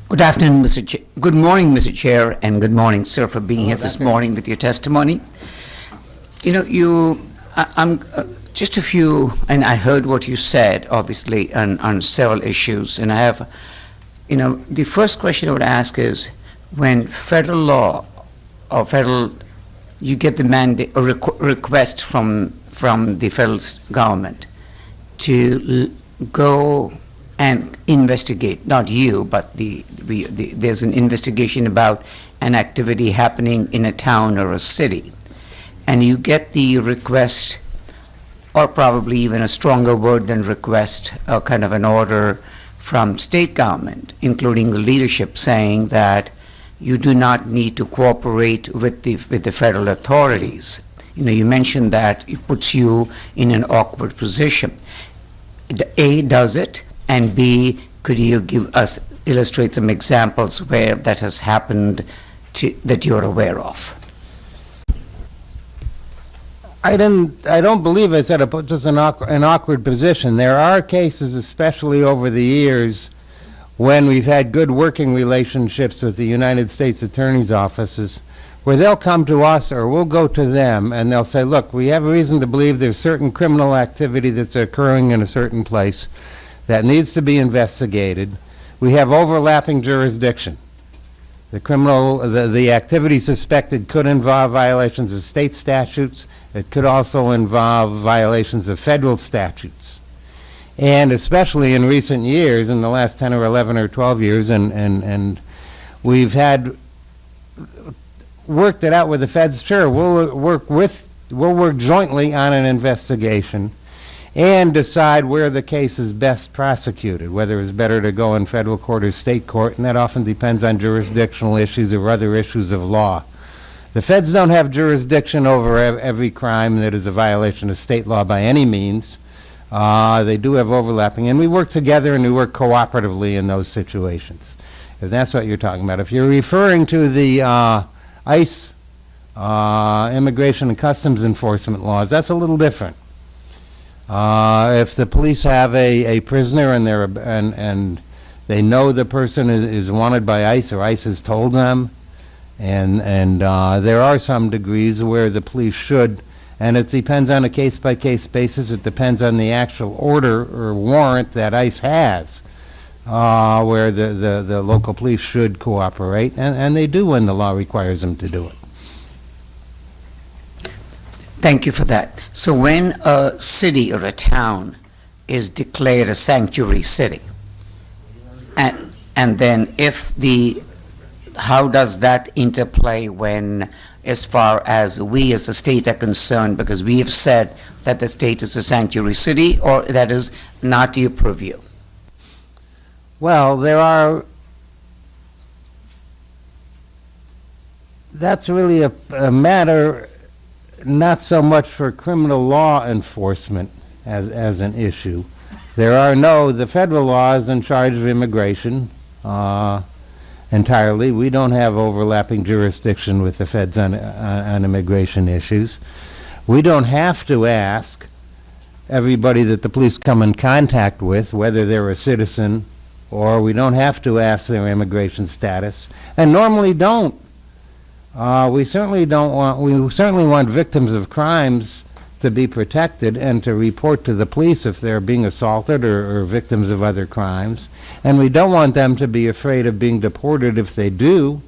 Good afternoon, Mr. Chair. Good morning, Mr. Chair, and good morning, sir, for being here this morning with your testimony. I'm just a few, and I heard what you said, obviously, on several issues, and I have, the first question I would ask is, when federal law or you get the mandate or request from the federal government to go and investigate, not you, but there's an investigation about an activity happening in a town or a city, and you get the request, or probably even a stronger word than request, kind of an order from state government, including the leadership, saying that you do not need to cooperate with the federal authorities. You mentioned that it puts you in an awkward position. A, does it? And B, could you illustrate some examples where that has happened that you're aware of? I don't believe I said it puts us in an awkward position. There are cases, especially over the years, when we've had good working relationships with the United States Attorney's offices, where they'll come to us or we'll go to them and they'll say, look, we have reason to believe there's certain criminal activity that's occurring in a certain place that needs to be investigated. We have overlapping jurisdiction. The activity suspected could involve violations of state statutes. It could also involve violations of federal statutes. And especially in recent years, in the last 10 or 11 or 12 years, and we've had worked it out with the feds. Sure, we'll work jointly on an investigation and decide where the case is best prosecuted, whether it's better to go in federal court or state court, and that often depends on jurisdictional issues or other issues of law. The feds don't have jurisdiction over every crime that is a violation of state law by any means. They do have overlapping, and we work together and we work cooperatively in those situations, if that's what you're talking about. If you're referring to the ICE, Immigration and Customs Enforcement laws, that's a little different. If the police have a prisoner and they know the person is wanted by ICE, or ICE has told them, and there are some degrees where the police should, and it depends on a case-by-case basis. It depends on the actual order or warrant that ICE has, where the local police should cooperate, and they do when the law requires them to do it. Thank you for that. So when a city or a town is declared a sanctuary city, and then how does that interplay when, as far as we as a state are concerned, because we have said that the state is a sanctuary city, or that is not your purview? Well, that's really a matter not so much for criminal law enforcement as an issue. The federal law is in charge of immigration entirely. We don't have overlapping jurisdiction with the feds on immigration issues. We don't have to ask everybody that the police come in contact with whether they're a citizen, or we don't have to ask their immigration status, and normally don't. We certainly want victims of crimes to be protected and to report to the police if they're being assaulted or victims of other crimes. And we don't want them to be afraid of being deported if they do.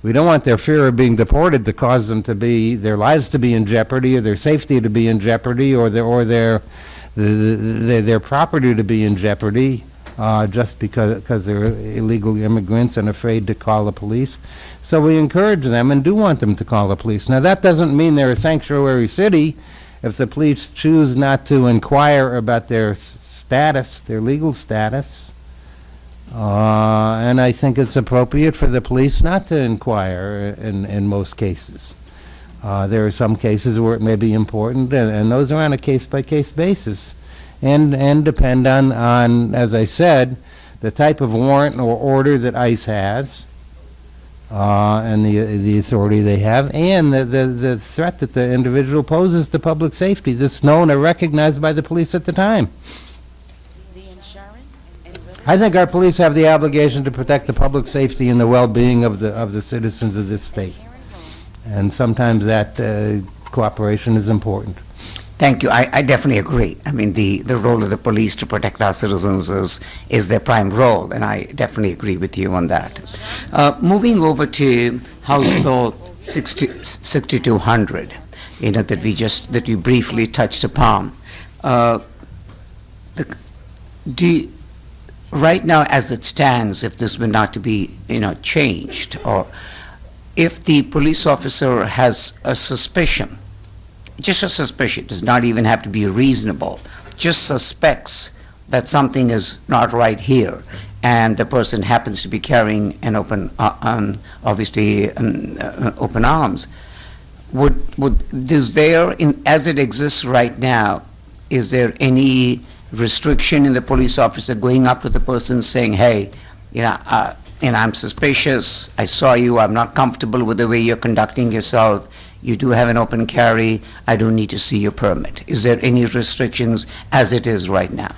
We don't want their fear of being deported to cause them their lives to be in jeopardy, or their safety to be in jeopardy, or their property to be in jeopardy, just because they're illegal immigrants and afraid to call the police. So we encourage them and do want them to call the police. Now, that doesn't mean they're a sanctuary city if the police choose not to inquire about their status, their legal status. And I think it's appropriate for the police not to inquire in most cases. There are some cases where it may be important, and those are on a case-by-case basis, and depend on, as I said, the type of warrant or order that ICE has, and the authority they have, and the threat that the individual poses to public safety that's known or recognized by the police at the time. I think our police have the obligation to protect the public safety and the well-being of the citizens of this state. And sometimes that cooperation is important. Thank you. I definitely agree. I mean, the role of the police to protect our citizens is their prime role, and I definitely agree with you on that. Moving over to House Bill 6200, that we briefly touched upon. Right now, as it stands, if this were not to be, changed, or if the police officer has a suspicion, just a suspicion, does not even have to be reasonable, just suspects that something is not right here, and the person happens to be carrying an open, open arms, as it exists right now, is there any restriction in the police officer going up to the person saying, hey, I'm suspicious, I saw you, I'm not comfortable with the way you're conducting yourself, you do have an open carry, I don't need to see your permit? Is there any restrictions as it is right now?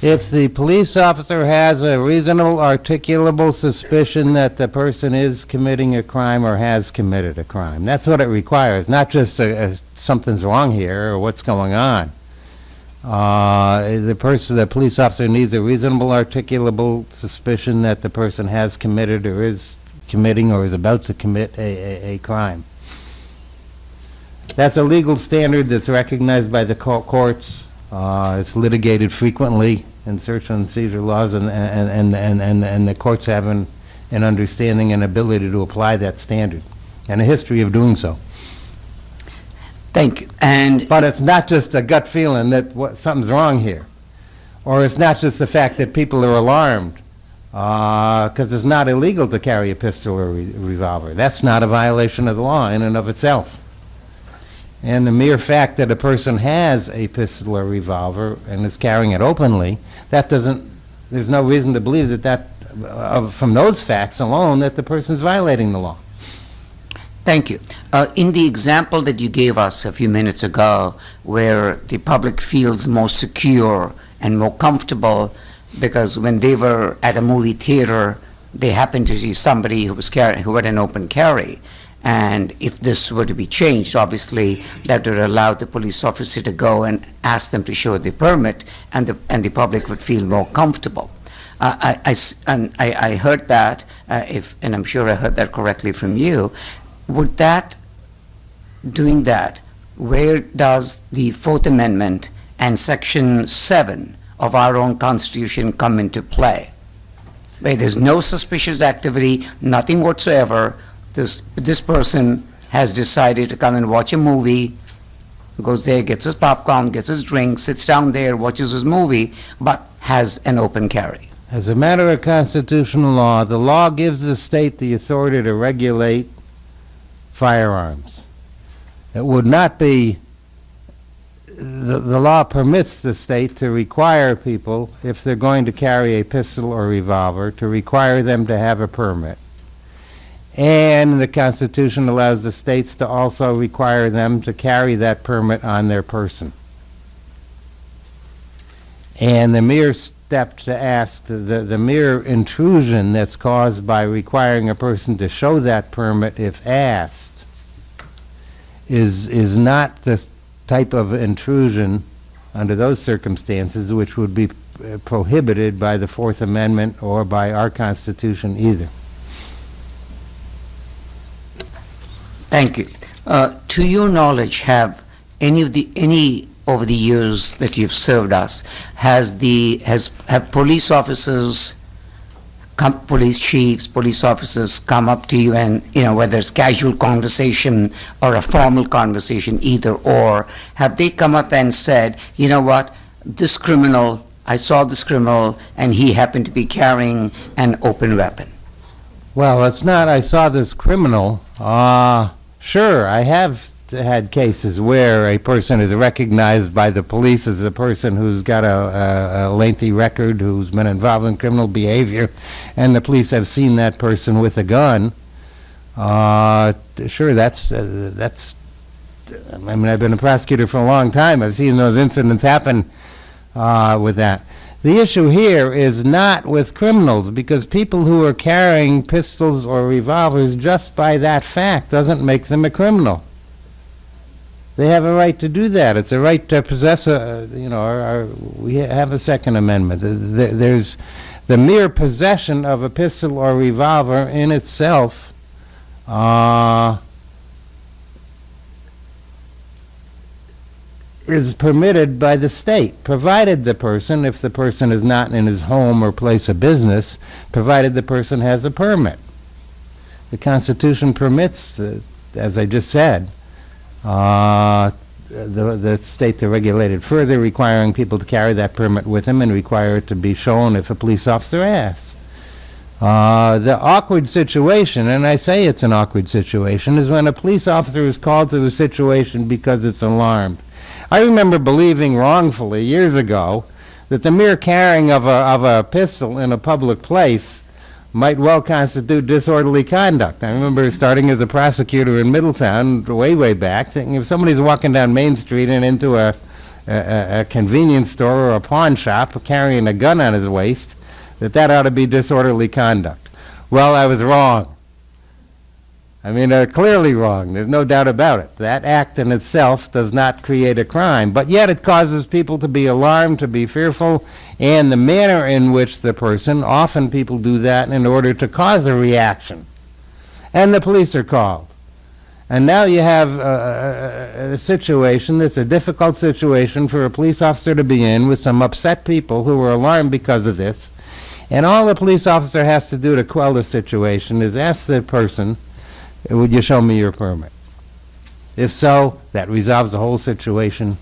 If the police officer has a reasonable, articulable suspicion that the person is committing a crime or has committed a crime, that's what it requires, not just something's wrong here or what's going on. The police officer needs a reasonable, articulable suspicion that the person has committed or is committing or is about to commit a crime. That's a legal standard that's recognized by the courts. It's litigated frequently in search and seizure laws, and the courts have an understanding and ability to apply that standard, and a history of doing so. Thank you. But it's not just a gut feeling that something's wrong here, or it's not just the fact that people are alarmed, because it's not illegal to carry a pistol or revolver. That's not a violation of the law in and of itself. And the mere fact that a person has a pistol or revolver and is carrying it openly, there's no reason to believe from those facts alone, that the person's violating the law. Thank you. In the example that you gave us a few minutes ago, where the public feels more secure and more comfortable because when they were at a movie theater, they happened to see somebody who had an open carry. And if this were to be changed, obviously, that would allow the police officer to go and ask them to show the permit, and the public would feel more comfortable. I heard that, and I'm sure I heard that correctly from you. Doing that, where does the Fourth Amendment and Section 7 of our own Constitution come into play? Where there's no suspicious activity, nothing whatsoever. This person has decided to come and watch a movie, goes there, gets his popcorn, gets his drink, sits down there, watches his movie, but has an open carry. As a matter of constitutional law, the law gives the state the authority to regulate firearms. It would not be, the law permits the state to require people, if they're going to carry a pistol or revolver, to require them to have a permit. And the Constitution allows the states to also require them to carry that permit on their person. And the mere step to ask, the mere intrusion that's caused by requiring a person to show that permit if asked is not the type of intrusion under those circumstances which would be prohibited by the Fourth Amendment or by our Constitution either. Thank you. To your knowledge, have any over the years that you've served us, have police officers, police chiefs, police officers come up to you and, whether it's casual conversation or a formal conversation, either or, have they come up and said, you know what, this criminal, I saw this criminal and he happened to be carrying an open weapon? Well, it's not, I saw this criminal. Sure, I have had cases where a person is recognized by the police as a person who's got a lengthy record, who's been involved in criminal behavior, and the police have seen that person with a gun. Sure, that's. I mean, I've been a prosecutor for a long time. I've seen those incidents happen with that. The issue here is not with criminals, because people who are carrying pistols or revolvers just by that fact doesn't make them a criminal. They have a right to do that. It's a right to possess we have a Second Amendment. There's the mere possession of a pistol or revolver in itself is permitted by the state, provided the person, if the person is not in his home or place of business, provided the person has a permit. The Constitution permits, as I just said, the state to regulate it further, requiring people to carry that permit with them and require it to be shown if a police officer asks. The awkward situation, and I say it's an awkward situation, is when a police officer is called to the situation because it's alarmed. I remember believing wrongfully years ago that the mere carrying of a pistol in a public place might well constitute disorderly conduct. I remember starting as a prosecutor in Middletown way back, thinking if somebody's walking down Main Street and into a convenience store or a pawn shop carrying a gun on his waist, that ought to be disorderly conduct. Well, I was wrong. I mean, clearly wrong. There's no doubt about it. That act in itself does not create a crime, but yet it causes people to be alarmed, to be fearful, and the manner in which the person, often people do that in order to cause a reaction. And the police are called. And now you have a situation that's a difficult situation for a police officer to be in with some upset people who are alarmed because of this. And all the police officer has to do to quell the situation is ask the person, would you show me your permit? If so, that resolves the whole situation,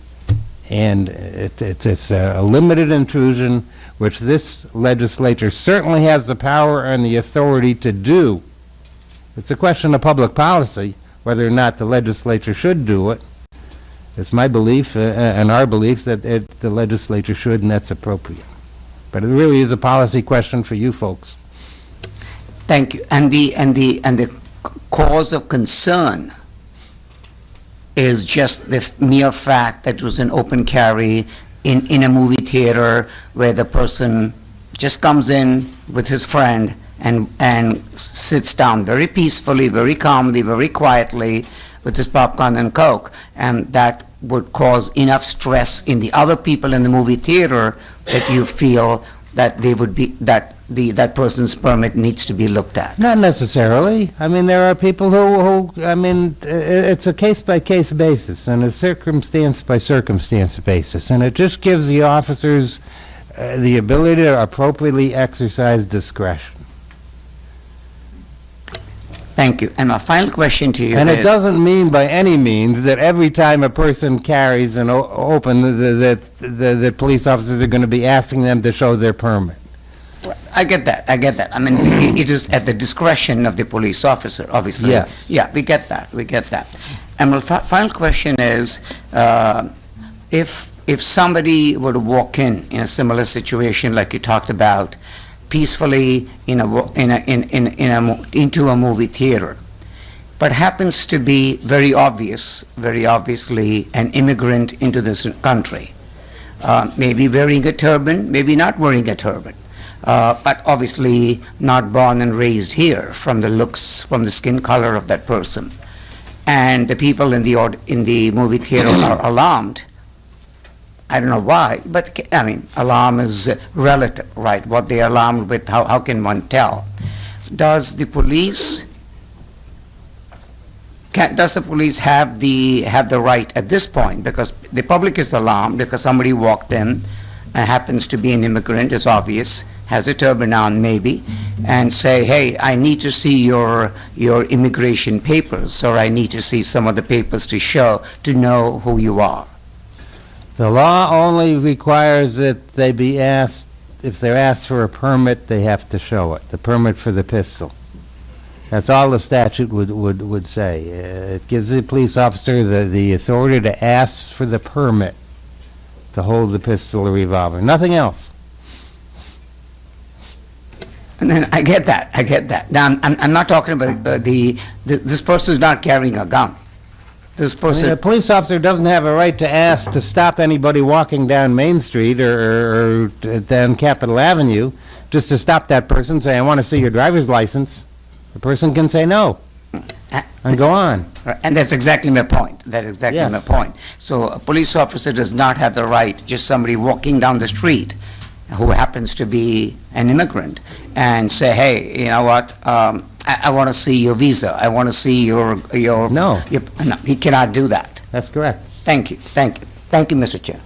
and it's a limited intrusion, which this legislature certainly has the power and the authority to do. It's a question of public policy, whether or not the legislature should do it. It's my belief and our belief that the legislature should, and that's appropriate. But it really is a policy question for you folks. Thank you. And the cause of concern is just the mere fact that it was an open carry in a movie theater where the person just comes in with his friend and sits down very peacefully, very calmly, very quietly with his popcorn and Coke, and that would cause enough stress in the other people in the movie theater that you feel that they would be that person's permit needs to be looked at. Not necessarily. I mean, there are people who I mean, it's a case-by-case basis and a circumstance-by-circumstance basis, and it just gives the officers the ability to appropriately exercise discretion. Thank you. And my final question to you And is, it doesn't mean by any means that every time a person carries an open, the police officers are going to be asking them to show their permit. I get that. I mean, it is at the discretion of the police officer, obviously. Yes. Yeah, we get that. And my final question is, if somebody were to walk in a similar situation like you talked about, peacefully into a movie theater, but happens to be very obviously an immigrant into this country, maybe wearing a turban, maybe not wearing a turban, but obviously not born and raised here, from the looks, from the skin color of that person, and the people in the movie theater are alarmed. I don't know why, but I mean, alarm is relative, right? What they are alarmed with, how can one tell? Does the police have the right at this point, because the public is alarmed because somebody walked in and happens to be an immigrant, is obvious, has a turban on maybe, and say, hey, I need to see your immigration papers, or I need to see some of the papers to know who you are. The law only requires that they be asked, if they're asked for a permit, they have to show it, the permit for the pistol. That's all the statute would say. It gives the police officer the authority to ask for the permit to hold the pistol or revolver, nothing else. And then I get that. Now, I'm not talking about this person is not carrying a gun. this I mean, person, a police officer doesn't have a right to ask to stop anybody walking down Main Street or down Capitol Avenue, just to stop that person, say, I want to see your driver's license. The person can say no, and go on. and that's exactly my point. That's exactly Yes. my point. So a police officer does not have the right, just somebody walking down the street who happens to be an immigrant, and say, hey, you know what, I want to see your visa, I want to see your... No. No, he cannot do that. That's correct. Thank you, thank you. Thank you, Mr. Chair.